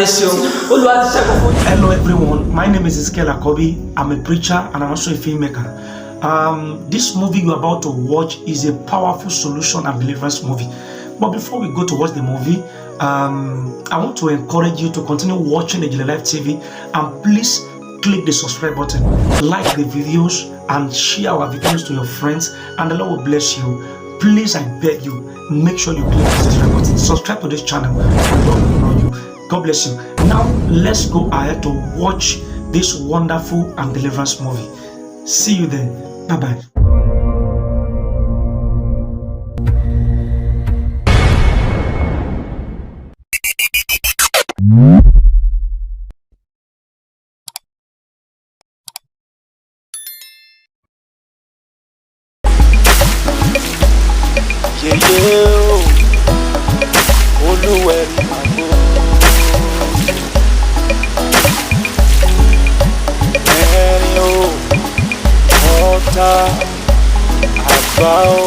Hello everyone, my name is Iskele Akobi. I'm a preacher and I'm also a filmmaker. This movie you're about to watch is a powerful solution and deliverance movie. But before we go to watch the movie, I want to encourage you to continue watching IJINLE Life TV and please click the subscribe button, like the videos and share our videos to your friends and the Lord will bless you. Please, I beg you, make sure you click the subscribe button. Subscribe to this channel. God bless you. Now, let's go ahead to watch this wonderful and deliverance movie. See you there. Bye-bye. Olúwẹ̀rí ẹ̀rín o ọ̀tá àgbà o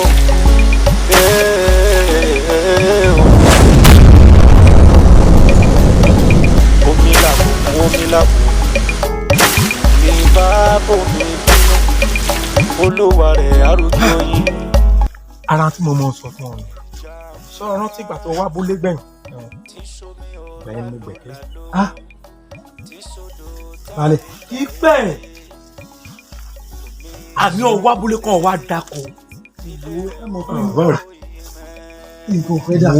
omi làbò ní bá bomi bínú olúwa rẹ̀ arúgbó yín. Ara tí mo mọ̀ sọ fún ọ sọ rántí ìgbà tó wá búlé gbẹ̀yìn gbẹ̀yìn mo gbẹ̀kẹ́ balẹ̀ ìfẹ́ àní ọwọ́ abúlé kan wá dákọ̀ nǹkan fẹ́ dà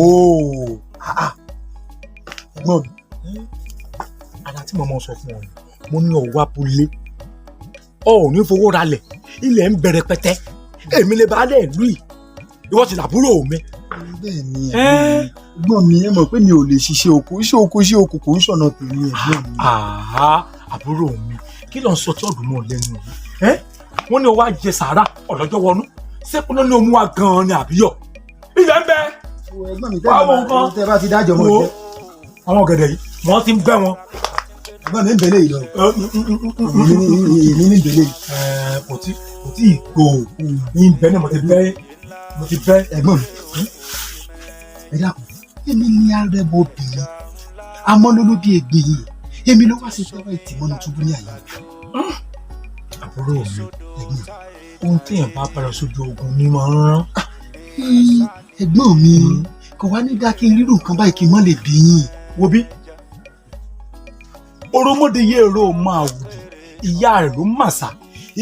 gbọ́n ara tí mo mọ̀ sọ fún ọ mo ní ọwọ́ abúlé ọ ò ní fowó ralẹ̀ ilẹ̀ ń bẹ̀rẹ̀ pẹ́tẹ́ èmi lè bá dẹ̀ lù yìí ìwọ ti làbúrò mi. Bẹ́ẹ̀ ni ẹ̀gbọ́n mi ẹ mọ̀ pé mi ò lè ṣiṣẹ́ oko kò ń ṣọ̀nà tèmi ẹ̀gbọ́n mi. Àbúrò mi kí ló ń sọ tí ọdún mọ́ lẹ́nu yìí wọ́n ní o wá jẹ sàárà ọ̀lọ́jọ́ wọnú sẹ́kúnná ní omu wa gan-an ni àbíyọ̀ ilẹ̀ ń bẹ. Ẹ̀gbọ́n mi tẹ́ bá ti dájọ́ mọ́ jẹ́. Àwọn ọ̀gẹ̀dẹ̀ yìí wọ́n ti ń bẹ́ wọn. Ẹ̀gbọ́n mi ń bẹ̀lẹ̀ yìí lọ. Èmi ní bẹ̀lẹ̀ yìí. Kò tí ì gbò ní bẹ́ẹ̀ náà mo ti bẹ́ ẹ̀gbọ́n mi. Ẹ dákun èmi ní arẹ́bọ̀ obìnrin amọ́lóló bí egbe yìí èmi ló wá sí tẹ́wọ́ ìtìmọ́nù túbú ní àyè. Àbúrò mi ohun téèyàn bá bára sójú ogun ní máa ń rán. Ẹ̀gbọ́n mi kò wá ní dá kí n rírun nǹkan báyìí kí n mọ́ lè bí yín. Wo bí oromọdé yé èrò máa wù ìyá rẹ̀ ló màsà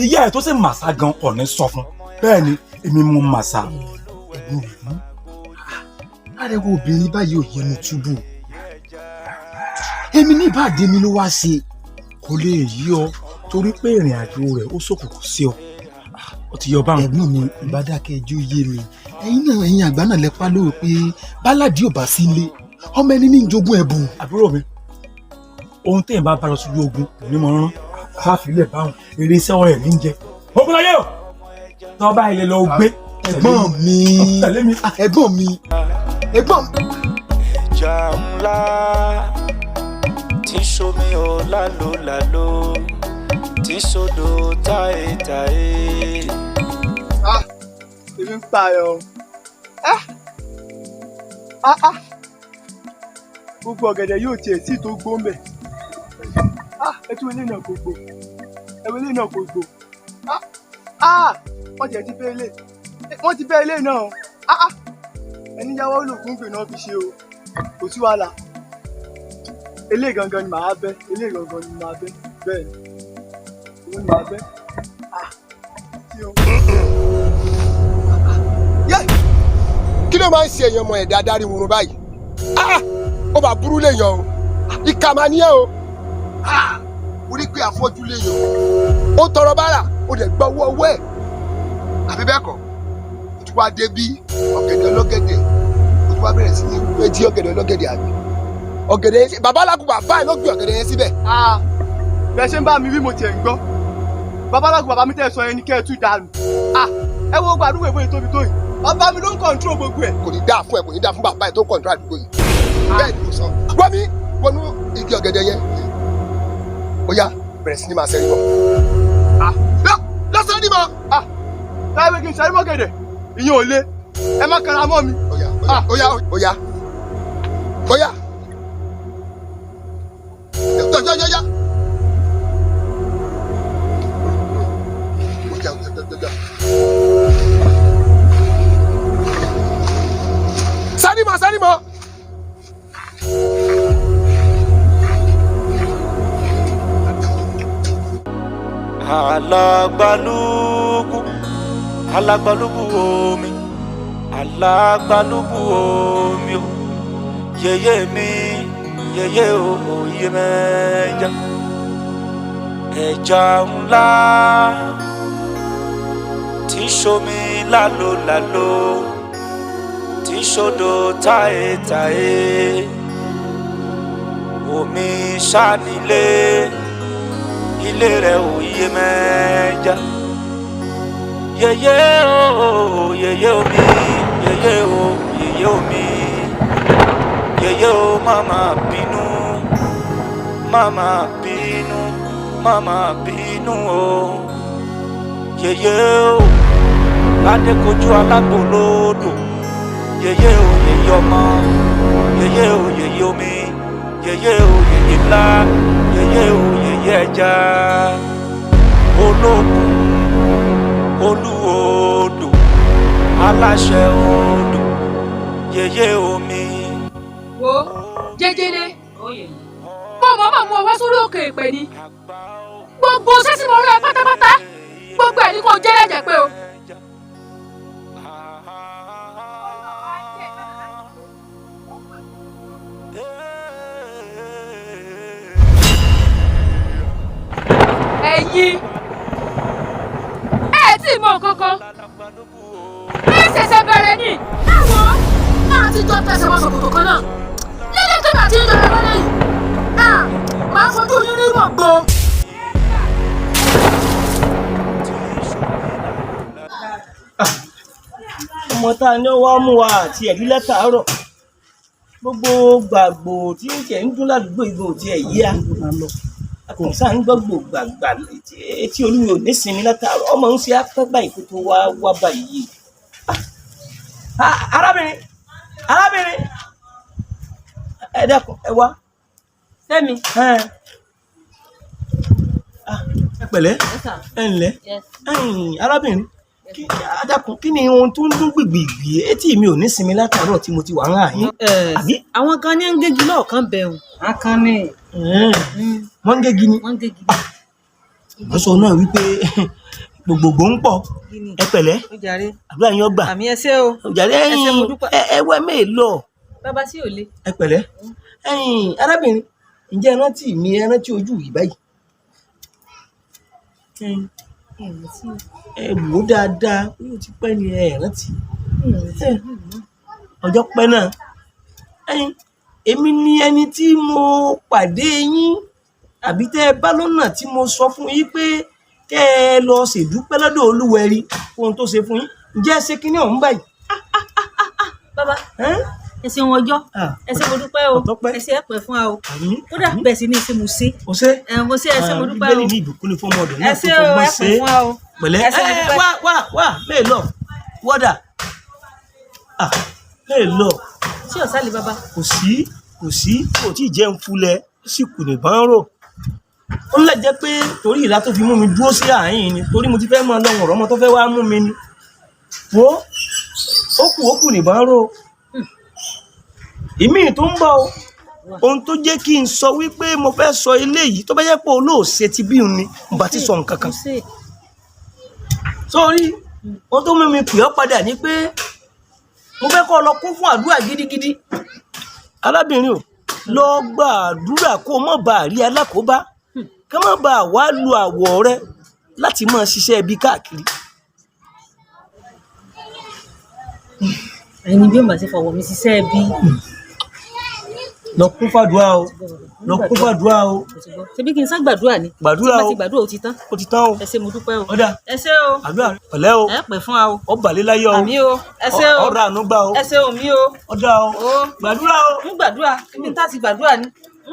ìyá ẹ̀ tó sì màsà gan ọ̀nẹ́ sọ fún bẹ́ẹ̀ ni èmi mú màsà. Ẹ̀gbọ́n mi arẹwà obìnrin báyìí ò yẹnu túbú èmi ní ìbàdí mi ló wá ṣe kò lè yí ọ torí pé ìrìn àjò rẹ̀ ó ṣòkùnkùn sí ọ ó ti yọ báwọn. Ẹ̀gbọ́n mi ìbádàkẹ́ ẹjọ́ yé mi ẹ̀yin àgbà náà lẹ́pà lóore pé báládì ò bá sí ilé ọmọ ẹni ní ìjogún ẹ̀bùn. Àbúrò mi ohun téèyàn bá bára sójú ogun ní mọ̀ rán káfílẹ̀ báwọn eré iṣẹ́ ọ̀rẹ́ mi ń jẹ ogun láyé o tọ́ bá ilé lọ gbé. Ẹ̀gbọ́n mi ẹ̀gbọ́n mi. Ẹja ńlá tí sómi ò lálò tí sódò táyétáyé. Èmi ń pààyàn gbogbo ọ̀gẹ̀dẹ̀ yóò tiẹ̀ sí tó gbó mbẹ̀. Ẹ tún ilé náà kò gbó wọ́n tiẹ̀ ti bẹ́ ilé náà ẹni yáwó olóògùn gbè náà fi ṣe o kò sí wàhálà ilé gangan ni màá bẹ́ bẹ́ẹ̀ ni òun ni màá bẹ́ kí ló máa ń ṣe èèyàn ọmọ ẹ̀dá adarí wurun báyìí ó bá burú léèyàn o ìkà máa ní ẹ o ó rí pé àfọ́jú léèyàn ó tọrọ bárà ó dẹ̀ gbọ́ owó ẹ̀ àbí bẹ́ẹ̀ kọ́ ó tún wá dé bí ọ̀gẹ̀dẹ̀ ọlọ́gẹ̀dẹ̀ ó tún wá bẹ̀rẹ̀ sí ní ìwé jí ọ̀gẹ̀dẹ̀ ọlọ́gẹ̀dẹ̀ àbí ọ̀gẹ̀dẹ̀ yẹn bàbá alágùnbà báyìí ló gbé ọ̀gẹ̀dẹ̀ yẹn síbẹ̀. bẹ́ẹ̀ ṣe ń bá mi wí mo tiẹ̀ ń gbọ́ bàbá alágùnbà bàbá mi tẹ̀ sọ yẹn ní kẹ́ ẹ tú dànù ẹ wo gbàdúgbò ìbò ìtóbi tó yìí bàbá mi ló ń kọ̀ǹtró gbogbo ẹ̀. kò ní dáa fún ẹ kò ní dáa fún bàbá ẹ tó ń kọ̀ǹtró àdúgbò yìí bẹ́ẹ̀ ni mo sọ wọ́n mi wọnú igi ọ̀gẹ̀dẹ̀ yẹn ó yá bẹ̀rẹ̀ sí ni máa ṣẹ́rí bọ̀. lọ́sàn-án ni mo. táyé kí n ṣẹ́rí mọ́ gẹ̀dẹ̀ ìyẹn ò le ẹ má kara mọ́ mi. ó yá alagbalúgbú alagbalúgbú omi alagbalúgbú omi o yeye mi yeye o oye mẹ́ja ẹja ńlá tí ṣomi lálo lálo tí ṣodò táyé táyé omi ṣánilé ilé rẹ̀ òye mẹ́ja yeye o yeye omi yeye o yeye omi yeye o mama bínú mama bínú mama bínú o yeye o adékojú alágbòlódò yeye o yeye ọmọ yeye o yeye omi yeye o yeye ńlá yeye o yeye ẹja olókun olúodò aláṣẹ odò yeye omi. wo jẹjẹrẹ mo mọ̀ mú ọ wá sórí òkè ìpè ni gbogbo sẹ́sì mo rẹ̀ pátápátá gbogbo ẹ̀ ní kò jẹ́ lẹ́jẹ̀ pé o. ẹ̀yin ẹ̀ tí mọ̀ kankan ẹ̀ ṣẹ̀ṣẹ̀ bẹ̀rẹ̀ ni ẹ̀wọ̀n náà ti jọ tẹ̀sẹ̀ wọn ṣòkòtò kan náà lílé kébì àti ìjọba ẹ̀rọ lẹ́yìn máa fojú yín rí wọ̀n gbó. ọmọ tá a ní wá mú wa àti ẹ̀rí látàárọ̀ gbogbo gbàgbò tí ó tiẹ̀ ń dún ládùúgbò ìgbò tí ẹ̀ yíya àkùnsá ń gbọ́gbò gbàgbà tí olúwo nísìnyí látàárọ̀ ọmọ ń ṣe apẹ́gbà ìkótó wá báyìí. arábìnrin ẹ dákun ẹ wá. Fẹ́mi. ẹ pẹ̀lẹ́ ẹ ǹlẹ́ arábìnrin adákun kí ni ohun tó ń dún gbìgbìgbì etí mi ò ní sinmi látàárọ̀ tí mo ti wà ń rà yín. àwọn kan ní ń gégi lọ́ọ̀kan bẹ̀rù. akán ni. wọ́n ń gégi ni. wọ́n sọ náà wípé gbogbogbò ń pọ̀ ẹ pẹ̀lẹ́ àdúrà yín ọgbà àmì ẹsẹ̀ o òjàre ẹ wẹ́ mélòó. bàbá sí ò le. ẹ pẹ̀lẹ́ arábìnrin ǹjẹ́ ẹ rántí mi ẹ rántí ojú yìí báyìí. ẹ wò ó dáadáa ó ti pẹ́ ni ẹ rántí ọjọ́ pẹ́ náà èmi ni ẹni tí mo pàdé yín àbí tẹ́ ẹ bá lọ́nà tí mo sọ fún yín pé kẹ́ ẹ lọ ṣèdúpẹ́ lọ́dọ̀ Olúwẹ̀rí fún ohun tó ṣe fún yín ǹjẹ́ ẹ ṣe kinní ọ̀hún báyìí. bàbá ẹ ṣeun ọjọ́ ẹ ṣé mo dúpẹ́ o ẹ ṣé ẹ pẹ́ fún wa o kódà bẹ́ẹ̀ sì ni ṣe mo ṣe mo ṣe ẹ ṣé mo dúpẹ́ o bíbélì ní ìbùkún ní fọmọ ọ̀dọ̀ náà tó fọgbọ́n ṣe pẹ̀lẹ́ wá mélòó wọ́dà mélòó. ṣé ọ̀sán lè bàbá. kò sí kò tí ì jẹun fúlẹ̀ sì kù nìbọn rò ó ń lẹ̀ jẹ́ pé torí ìlà tó fi mú mi dúró sí àárín ni torí mo ti fẹ́ mọ lọ́wọ́ ọ̀rọ̀ ọmọ tó fẹ́ wá mú mi ni wo ó kù nìbọn rò ìmí tó ń bọ̀ ohun tó jẹ́ kí n sọ wípé mo fẹ́ sọ eléyìí tó bá jẹ́ pé olóòṣè ti bí òun ni mo bá ti sọ nǹkan kan sórí ohun tó mú mi pè ọ́ padà ni pé mo fẹ́ kọ́ ọ lọ kún fún àdúrà gidigidi arábìnrin o lọ gba àdúrà kó o má bàa rí alákòóbá ká má bàa wá lu àwọ̀ rẹ láti máa ṣiṣẹ́ ibi káàkiri. ẹni bí ó máa ṣe fọwọ́ mi ṣiṣẹ́ bí. lọ kún fàdúrà o lọ kún fàdúrà o. ṣebí kí n sá gbàdúrà ni. gbàdúrà o tí bá ti gbàdúrà ó ti tán. ó ti tán o. ẹ ṣé mo dúpẹ́ o. ọ̀dà ẹ ṣé o. àdúrà pẹ̀lẹ́ o. ẹ pẹ́ fún wa o. ọ bàlẹ́ láyé o. àmì o ẹ ṣé o. ọ̀rọ̀ àánú gbà o. ẹ ṣé o mi o. ọ̀dà o. gbàdúrà o. ń gbàdúrà ibi tá a ti gbàdúrà ni.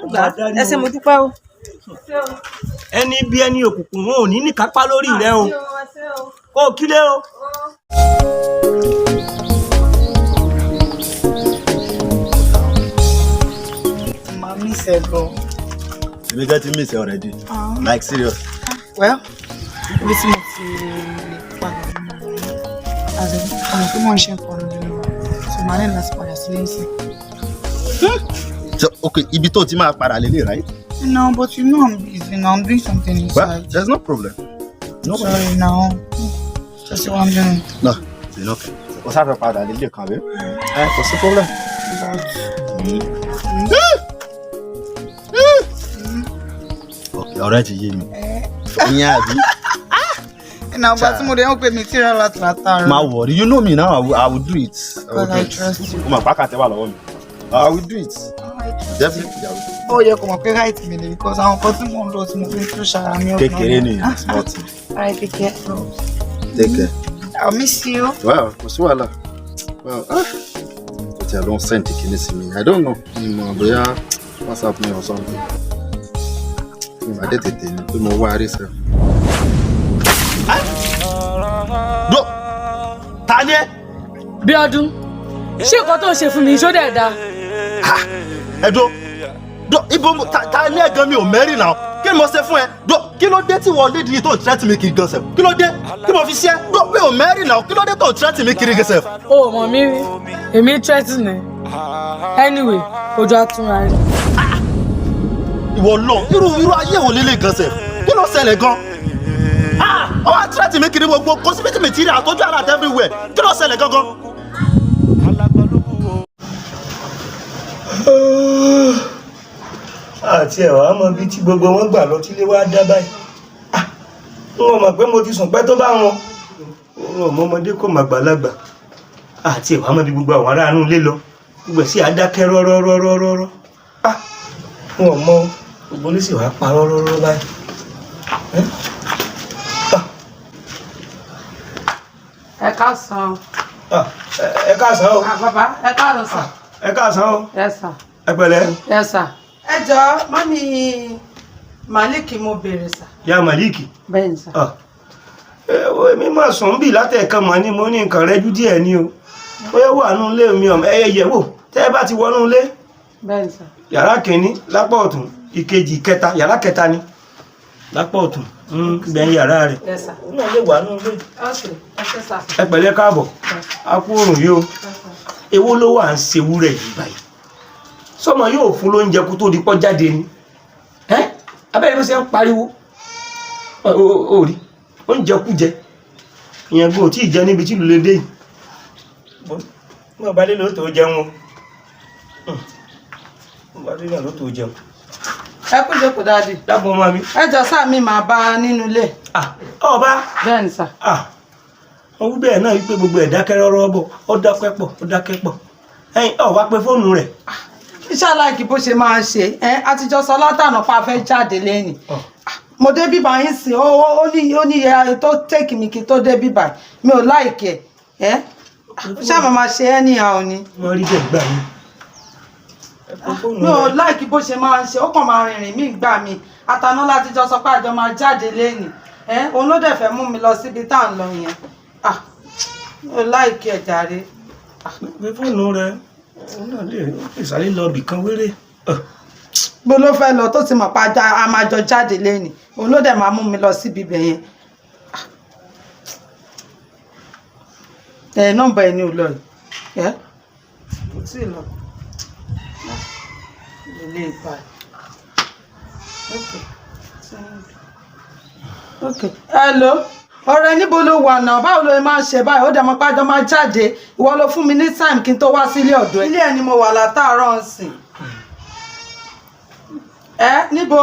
ń gbà ẹ ṣé mo dúpẹ́ o. ẹni bí ẹni òkùnkùn wọn ò ní ní kápá lórí rẹ o kó o kílé o. Miss ẹ gan. Èmi get to miss you already. Like serious. Well, ibi tí mo ti padà ọmọ tó mọ̀ ń ṣe nǹkan nínú so màá lẹ́nu láti padà sílé sí. So okay, ibi tó ti máa padà lélẹ̀, right? No, but you know I'm busy now. I'm doing something inside. Well, there's no problem. No. Sorry now. Just one minute. No, it's okay. What's happening, father? The lady come here. What's the problem? Okay, already you me. Yeah, Now, but more than okay, material at my word, you know me now. I will do it. I trust you. Come on, back at the wall. I will do it. Definitely, I will. Oh, you come up right me because I'm cutting one lots moving through Sharami. Take care, it's not. Alright, take care. Take care. I'll miss you. Well, well, but I don't send it me. I don't know. What's happening or something. I did it in the worry, sir. No, Tanya. Bíọ́dún, ṣé nǹkan tó ń ṣe fún mi ṣó dẹ̀ da? Edo, ibo Tanya gan mi ò mẹ́rin náà. Kí ni mo ṣe fún ẹ? Kí ló dé tí wọ́n lédi tó threat mi kiri gẹ̀sẹ̀? Kí ló dé? Kí mo fi ṣe? Mi ò mẹ́rin náà. Kí ló dé tó threat mi kiri gẹ̀sẹ̀? O mọ̀ mi rí, èmi threaten ni. Anyway, ojú àtúnra rí. Ìwọ lọ, irú ayé wo lélẹ̀ gẹ̀sẹ̀? Kí ló ṣẹlẹ̀ gan? Ó wá threat mi kiri gbogbo cosmetic material àtọ́jú ara àti everywhere. Kí ló ṣẹlẹ̀ gangan? Àti ẹ̀wà mọ bí tí gbogbo wọn gbà lọ tílé wá dá báyìí. Wọ́n mọ̀ pé mo ti sùn pẹ́ tó bá wọn. Ọmọdé kò mà gbàlagbà. Àti ẹ̀wà mọ bí gbogbo àwọn ará inú ilé lọ. Gbogbo sí adákẹ́ rọ́rọ́rọ́rọ́rọ́. Wọ́n mọ gbogbo ní sì wá pa rọ́rọ́rọ́ báyìí. Ẹ káàsán. Ẹ káàsán o. Bàbá, ẹ káàsán sà. Ẹ káàsán o. Yes sir. Ẹ pẹ̀lẹ́. Yes sir. Ẹ jọ̀ọ́, mọ́mí Malik mo béèrè sà. Ya Malik. Bẹ́ẹ̀ni sà. Èmi máa sùn bí látẹ̀ẹ̀kan mọ́ ni mo ní nǹkan rẹ́jú díẹ̀ ni o. Bóyá wà nínú ilé mi ọ̀mọ ẹyẹ wò tẹ́ ẹ bá ti wọnú ilé. Bẹ́ẹ̀ni sà. Yàrá kìíní lápá ọ̀tún, ìkejì ìkẹta, yàrá kẹta ni. Lápá ọ̀tún, gbẹ̀yìn yàrá rẹ̀. Yes sir. Ó náà lè wà nínú ilé. Okay, ẹ ṣé sà. Ẹ pẹ̀lẹ́ káàbọ̀. A kú òrùn yìí o. Èwo ló wà ń ṣe wúrẹ̀ yìí báyìí? Sọ́mọ yóò fún lóúnjẹ kó tó di pọ́ jáde ni. Abẹ́rẹ́ ló ṣe ń pariwo. Orí, oúnjẹ kú jẹ. Ìyẹn gbọ́ tí ì jẹ níbi tí ìlú lè dé yìí. Mo bá dé ló tó jẹun o. Mo bá dé náà ló tó jẹun. Ẹ kú jókòó dáadé. Dábọ̀ ọmọ mi. Ẹ jọ̀ọ́ sà mi máa bá nínú ilé. Ọba. Bẹ́ẹ̀ni sà. Wọ́n wí bẹ́ẹ̀ náà wípé gbogbo ẹ̀ dákẹ́ rọ́rọ́ bọ̀, ó dákẹ́ pọ̀, ó dákẹ́ pọ̀. Wá pé fóònù rẹ̀. Iṣẹ́ aláìkí bó ṣe máa ń ṣe, àtijọ́ sọ látànà pa fẹ́ jáde lẹ́yìn. Mo dé bíbá yín sí, ó ní iye tó tẹ́kì mi kí tó dé bíbá. Mi ò láìkí ẹ̀. Ṣé àmọ́ máa ṣe anyhow ni? Wọ́n rí bẹ́ẹ̀ gbà mí. Mi ò láìkí bó ṣe máa ń ṣe, ó kàn máa rìnrìn mí gbà mí. Àtàná látijọ́ sọ pé àjọ máa jáde lẹ́yìn. Òun ló dẹ̀ fẹ́ mú mi lọ síbi tá à ń lọ yẹn. Mi ò láìkí ẹ̀ jàre. Pé fóònù rẹ̀, òun náà lè sáré lọ ibì kan wéré. Bó ló fẹ́ lọ tó ti mọ̀ pa a máa jọ jáde lẹ́yìn. Òun ló dẹ̀ máa mú mi lọ síbi ibẹ̀ yẹn. Nọ́mbà ẹ̀ ni ò lọ yìí. Kò tí ì lọ. Ilé ìpa ẹ̀. Okay. Hello. Ọ̀rẹ́ níbo ló wà náà? Báwo ló máa ń ṣe báyìí? Ó dẹ̀ mọ́ pájọ máa jáde. Ìwọ ló fún mi ní time kí n tó wá sílé ọ̀dọ̀ ẹ̀. Ilé ẹ̀ ni mo wà látàárọ̀ nsìn. Níbo?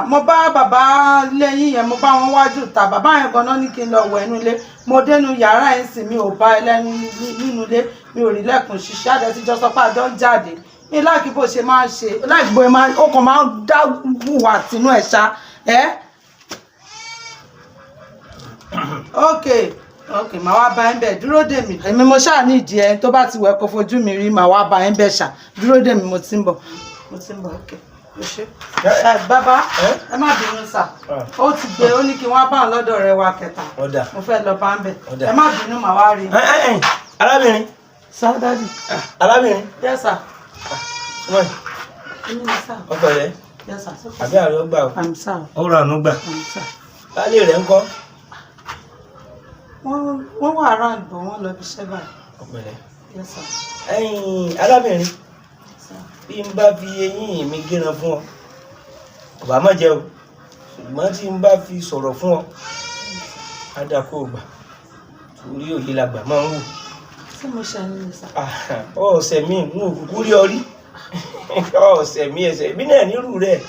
Mo bá bàbá lẹ́yìn yẹn, mo bá wọn wájú ta. Bàbá yẹn gan-an ní kí n lọ wẹ̀ nínú ilé. Mo dénú yàrá ẹ̀ sìn, mi ò bá ẹlẹ́nu nínú ilé. Mi ò rí lẹ́kùn ṣiṣẹ́ àdẹ tíjọ́ sọ pé àjọ ń jáde. Mi láìkí bó ṣe máa ń ṣe, láìkí bó ó kàn máa ń dá wùwà sínú ẹ̀ ṣá. Okay, màá wá bá ẹ̀ ń bẹ̀, dúró dè mí. Èmi mo ṣáà ní ìdí ẹ tó bá ti wẹ̀ kó fojú mi rí, màá wá bá ẹ̀ ń bẹ̀ ṣá. Dúró dè mí, mo ti ń bọ̀. Okay. Bàbá, ẹ má bínú sà. Ó ti gbé, ó ní kí wọ́n bá òun lọ́dọ̀ rẹ̀ wa kẹta. Mo fẹ́ lọ bá ń bẹ̀. Ẹ má bínú, màá wá rí. Arábìnrin. Sir, Daddy. Arábìnrin. Yes, sir. Wọ́n. Sir. Ọkọ rẹ̀. Yes, sir. Àbí àrẹ ó gbà ó. I'm sorry. Ó rà àánú gbà. I'm sorry. Báálé rẹ̀ ń kọ́. Wọ́n wà around bọ̀ wọ́n lọ bí iṣẹ́ báyìí. Ọ̀pẹ̀lẹ̀. Yes, sir. Arábìnrin. Bí n bá fi eyín mi gíran fún ọ, ọba má jẹ́ o ṣùgbọ́n tí n bá fi sọ̀rọ̀ fún ọ adako gbà torí òye làgbà máa ń wò. tí mo ṣe ní ìsà. ọ̀sẹ̀ mi ń òkùnkùn rí ọ rí ọ̀sẹ̀ mi ẹsẹ̀ mi náà nírú rẹ̀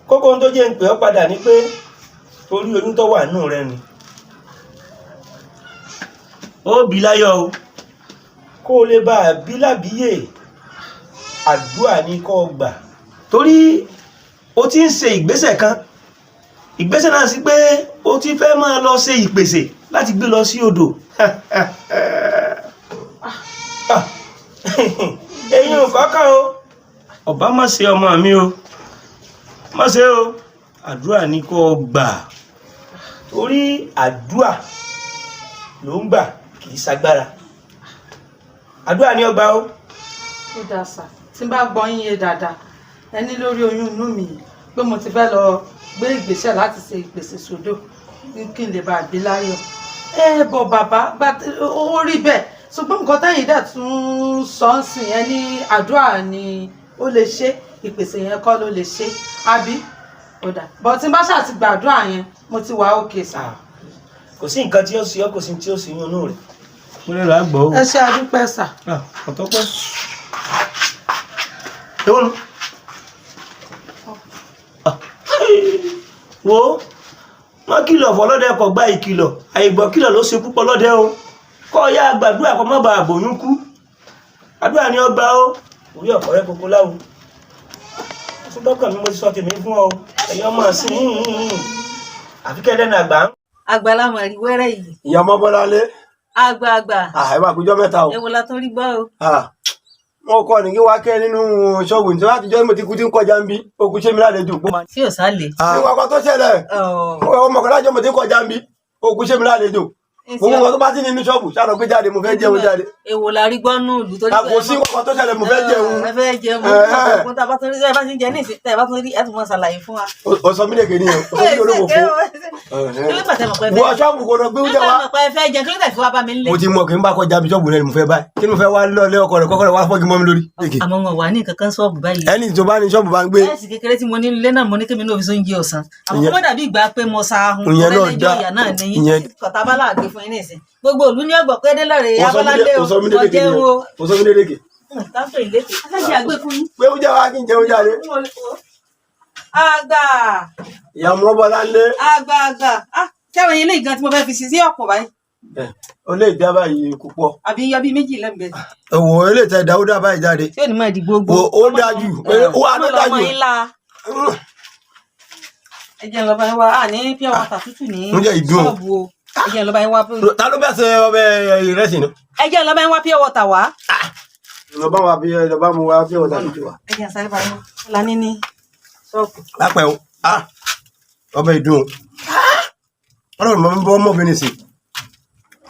kókó ohun tó jẹ́ ń pè ọ́ padà ni pé torí oyún tó wà nù rẹ ni ó bí láyọ̀ o kó o lè bá a bí lábíyè àdúrà ní kó o gbà torí o ti ń ṣe ìgbésẹ̀ kan ìgbésẹ̀ náà sí pé o ti fẹ́ máa lọ ṣe ìpèsè láti gbé lọ sí odò ẹ̀yin ò kọ́kọ́ o ọba má ṣe ọmọ mi o má ṣe o àdúrà ní kó o gbà torí àdúrà ló ń gbà kì í ṣagbára àdúrà ní ọgbà o. ó dáa sà tí n bá gbọ́ yín yé dáadáa ẹni lórí oyún inú mi pé mo ti fẹ́ lọ gbé ìgbésẹ̀ láti ṣe ìpèsè sódò kí n lè bá àgbé láyọ̀ bọ̀ bàbá ó rí bẹ́ẹ̀ ṣùgbọ́n nǹkan tẹ́yìn dẹ̀ tún sọ ń sìn yẹn ní àdúrà ni ó lè ṣe ìpèsè yẹn kọ́ ló lè ṣe àbí ó dà bọ̀ tí n bá ṣàti gbàdúrà yẹn mo ti wà òkè sà. kò sí nǹkan tí ó sì ọ́ kò sí tí ó sì yún inú rẹ̀ mo lè rà á gbọ́ o. ẹ ṣe àdúpẹ́ sà. ọ̀tọ́ pẹ́ ewu nu wo má kìlọ̀ fọlọ́dẹ kò gba ìkìlọ̀ àìgbọ́ kìlọ̀ ló ṣe púpọ̀ lọ́dẹ o kọ́ ya gbàdúrà kó má ba àbòyún kú àdúrà ni ọgbà o orí ọ̀pọ̀ rẹ kókó láwo fún dọ́kàn mi mo ti sọ tèmi fún ọ ẹ̀yin ọmọ sí àfikẹ́ lẹ́nu àgbà. àgbàlá màrí wẹ́rẹ́ yìí. ìyá ọmọ Bọ́láńlé. àgbààgbà. ẹ máa kújọ́ mẹ́ta o. èwo la tó rí gbọ́ o. wọn kọ́ ni kí wá kẹ́ nínú ṣọ́ọ̀bù nítorí láti jọ́ mo ti kú tí ń kọjá ń bí okùn ṣé mi lálejò. tí ò sá lè. ìwà kan tó ṣẹlẹ̀ ọmọkùnrin àjọ mo ti ń kọjá ń bí okùn ṣé mi lálejò. gbogbo nǹkan tó bá sí nínú ṣọ́ọ̀bù ṣáà lọ gbé jáde mo fẹ́ jẹun jáde. èwo la rí gbọ́ nù ìlú tó ní. kò sí nǹkan tó ṣẹlẹ̀ mo fẹ́ jẹun. ẹ fẹ́ jẹun mo tá a bá tún rí ẹ bá ti ń jẹ ní ìsìn tẹ ẹ bá tún rí ẹ tún mọ ṣàlàyé fún wa. o sọ mí lèkè nìyẹn o sọ mí olówó fún. wọ ṣọ́ọ̀bù kò lọ gbé oúnjẹ wa. mo ti mọ kí n bá kọjá bí ṣọ́ọ̀bù rẹ ni mo fẹ́ báyìí kí ni mo fẹ́ wá lọ́ọ̀lẹ́ ọkọ rẹ kọ́kọ́ rẹ wá fọ́ọ̀gì mọ́ mi lórí. àmọ́ wọn wà ní kankan ṣọ́ọ̀bù báyìí. ẹni tó bá ní ṣọ́ọ̀bù bá ń gbé. ẹ̀sì kékeré tí mo ní ilé náà mo ní kémi náà fi sóúnjẹ ọ̀sán àmọ́ kó dàbí ìgbà pé mo sa ahun ọ̀rẹ́lẹ́jọ́ ìyá náà ní kọ̀tàbálà àgbè fún yín nìsín gbogbo òlú ní ọgbọ̀n pé délọ́rẹ̀ abọ́ládé o ọjẹ́ wo o sọ mí lédèké. táǹpẹ̀ ìlékè alájẹ àgbẹ̀ fún yín. pé oúnjẹ wa kí n jẹun jáde. àgbà. ìyá ọmọ Bọ́láńlé. àgbà kẹrin ilé ìgan tí mo fẹ́ fi sí ọ̀pọ̀ báyìí. o lè dá báyìí púpọ̀. àbí yọ bí méjì lẹ́gbẹ̀ẹ́. òwò ilé ìtẹ̀ ìdáwó dá báyìí jáde. tí ò ní mọ̀ ìdí gbogbo. ó dájú ó wà ló dájú. ẹ jẹ́ lọ́ba yín wá ní pure water tútù ní ṣọ́ọ̀bù o. ẹ jẹ́ lọ́ba yín wá. ta ló bẹ̀ ṣe ọbẹ̀ ìrẹsì ni. ẹ jẹ́ lọ́ba yín wá pure water wá. lọ́ba mu wá pure water tútù wá. ẹ jẹ́ sáré bá yín lání ní ṣọ́ọ̀bù. lápẹ̀ o ọbẹ̀ ìdùn o ọlọ́run máa ń bọ́ ọmọbìnrin sí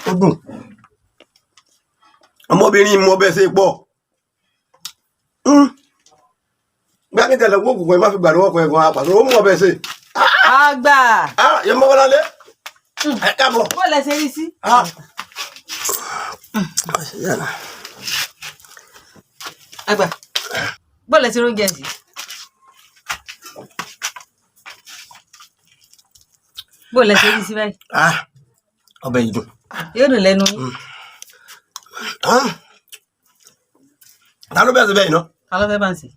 ó dùn ọmọbìnrin mọ bẹ́ẹ̀ ṣe pọ̀ gbá ní tẹ̀lé gbogbo kan ẹ má fi gbà lọ́wọ́ kan ẹ̀gbọ́n apàtó ó mú ọbẹ̀ ṣe. àgbà. yẹ mọ́ Bọ́láńlé ẹ káàbọ̀. bó lẹ ṣe rí sí. àgbà bó lẹ ṣe róúnjẹ sí. bó lẹ ṣe rí sí báyìí. ọbẹ̀ yìí dùn. yóò dùn lẹ́nu. ta ló bẹ̀ ṣe bẹ́ẹ̀ náà. ta ló fẹ́ bá ń sè.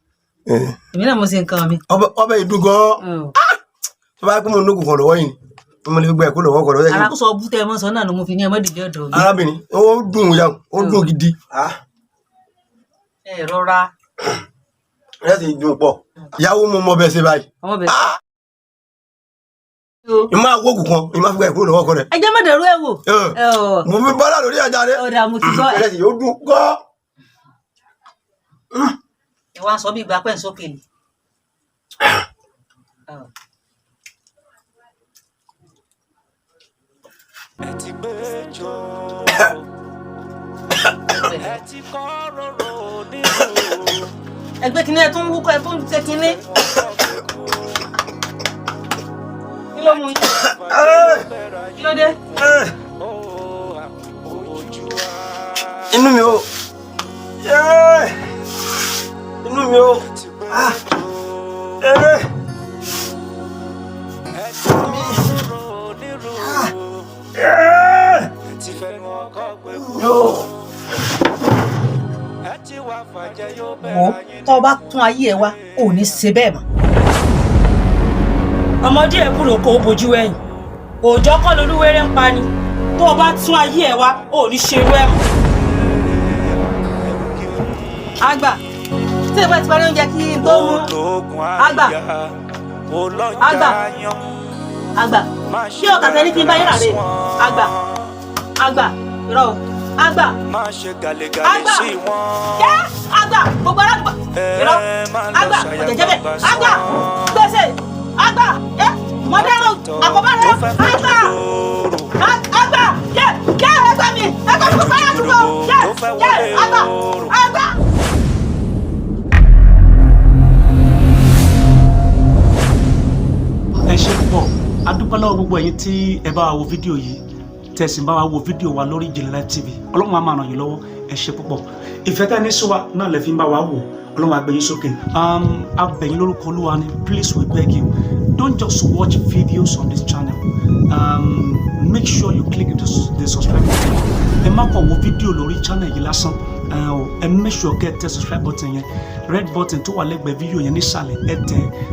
èmi náà mo ṣe nǹkan mi. ọbẹ̀ yìí dùn gan-an tó bá kí mo ní òkùnkùn lọ́wọ́ yìí ni mo lè gbọ́ ẹ̀kú lọ́wọ́ kọ̀ lọ́wọ́ yìí. alákòóso ọbú tẹ ẹ mọ́ sọ náà ló mo fi ní ọmọdé jẹ́ ọ̀dọ̀ mi. arábìnrin ó dùn ya ó dùn gidi. ẹ rọra. ẹ sì dùn pọ̀ ìyàwó mo mọ bẹ́ẹ̀ ṣe báyìí. ọmọ bẹ́ẹ̀ ìmọ̀ àwọ̀ òkùnkùn ìmọ̀ àfikún ẹ̀kú lọ́wọ́ kọ̀ rẹ̀. ẹ jẹ́ mọ̀ dẹ̀rú ẹ̀ wò. mo fi bọ́lá lórí ẹja rẹ̀. ọ̀dà mo ti gbọ́ ẹ sì yóò dùn gan. ẹ wá sọ bí ìgbà pẹ́ ń sókè ni. ẹ ti gbé jọ ẹ ti kọ́ rọrùn nínú. ẹgbẹ́ kìíní ẹ tún wúkọ́ ẹ tún ṣe kìíní. kí ló mú yín. kí ló dé. inú mi ò inú mi ò wò tó bá tún ayé ẹ wá ò ní ṣe bẹ́ẹ̀ mọ́. ọmọdé ẹ kúrò kó o bójú ẹ̀yìn òòjọ́ kọ́ lolúwẹ́rẹ́ ń pa ni tó bá tún ayé ẹ wá ò ní ṣe irú ẹ̀ mọ́. àgbà tí ìbá ti parí oúnjẹ kí n tó mú àgbà kí ọkà tẹ́lẹ̀ kí n bá yẹ́rà rẹ̀ àgbà irọ́ àgbà yẹ́ àgbà gbogbo aráàlú irọ́ àgbà ọ̀jẹ̀jẹ̀ bẹ̀ àgbà gbèsè àgbà yẹ́ mọ̀dẹ́rù àkọ́bá rẹ̀ àgbà yẹ́ ẹgbẹ́ mi gbogbo aráàlú yẹ́ àgbà. ẹ ṣé púpọ̀ adúpẹ́ lọ́wọ́ gbogbo ẹ̀yin tí ẹ bá wa wo fídíò yìí tẹ̀sí bá wa wo fídíò wa lórí IJINLE LIFE TV ọlọ́run á máa ràn yín lọ́wọ́ ẹ ṣé púpọ̀ ìfẹ́ tẹ́ ní sí wa náà lè fi ń bá wa wò ọlọ́run á gbé yín sókè abẹ̀yìn lórúkọ olúwa ni please we beg you don't just watch videos on this channel make sure you click the subscribe button ẹ má kàn wo fídíò lórí channel yìí lásán ẹ make sure kẹ́ tẹ subscribe button yẹn red button tó wà lẹ́gbẹ̀ẹ́ fídíò yẹn nísàlẹ̀ ẹ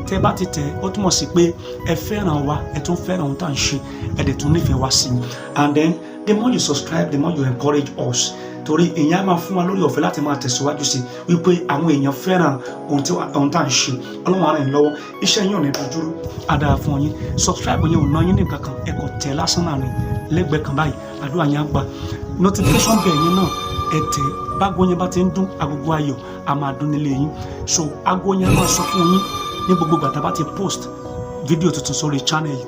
tẹ bá ti tẹ ó túmọ̀ sí pé ẹ fẹ́ràn wa ẹ tún fẹ́ràn ohun tá à ń ṣe ẹ dẹ̀ tún nífẹ̀ẹ́ wa sí i and then the more you subscribe the more you encourage us torí èèyàn á máa fún wa lórí ọ̀fẹ́ láti máa tẹ̀síwájú sí wípé àwọn èèyàn fẹ́ràn ohun tá à ń ṣe ọlọ́run á ràn yín lọ́wọ́ iṣẹ́ yín ò ní dojúrú àdára fún yín subscribe yẹn ò ná yín ní kankan ẹ kò tẹ̀ lásán náà ní lẹ́gbẹ̀ẹ́ kan báyìí àdúrà yẹn á gba notification bell yẹn náà ẹ tẹ̀ bágo yẹn bá ti ń dún agogo ayọ̀ a máa dún nílé yín so ago yẹn máa sọ fún yín ní gbogbo gbàtà bá ti post fídíò tuntun sórí channel yìí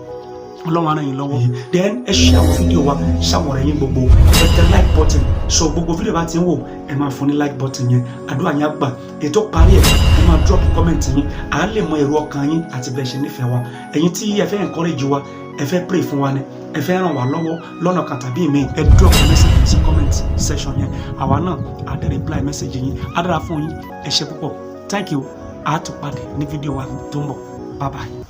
ọlọ́run á ràn yín lọ́wọ́ then ẹ share àwọn fídíò wa ṣàwọn ọ̀rẹ́ yín gbogbo ẹ tẹ like button so gbogbo fídíò bá ti ń wò ẹ máa fún ní like button yẹn àdúrà yẹn á gbà ètò parí ẹ máa drop comment yín à á lè mọ èrò ọkàn yín àti bẹ́ẹ̀ ṣe nífẹ̀ẹ́ wa ẹ̀yin tí ẹ fẹ́ encourage wa ẹ fẹ́ pray fún wa ni ẹ fẹ́ ràn wá lọ́wọ́ lọ́nà kan tàbí ìmíì ẹ drop message sí comment section yẹn àwa náà á dẹ̀ reply message yín á dára fún yín ẹ ṣé púpọ̀ thank you àá tún pàdé ní fídíò wa tó ń bọ̀ bye bye.